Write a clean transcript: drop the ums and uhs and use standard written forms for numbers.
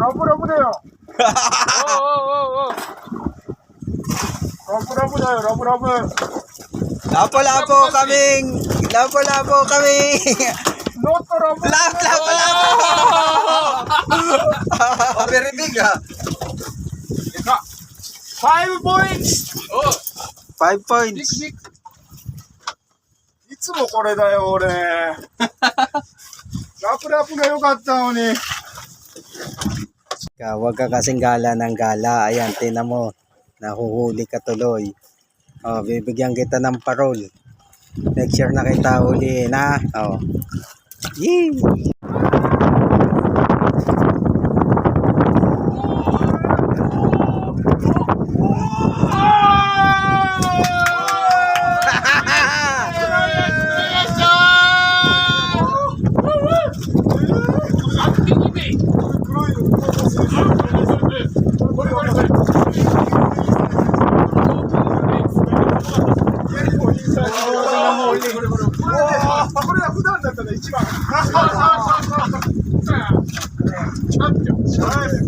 러브러브네요. 러브러브네요. 러브러브. Lapo-lapo kaming. Lapo-lapo kaming. 노트 러브. Lapo-lapo. Very big ah. 5 points. 5 points. いつもこれだよ、俺。ラプラプが良かったのに。 Huwag ka kasing gala ng gala. Ayan, tinan mo. Nahuhuli ka tuloy. Oh, bibigyan kita ng parol. Next year na kita huliin, ha? Oh. Yee! Champion.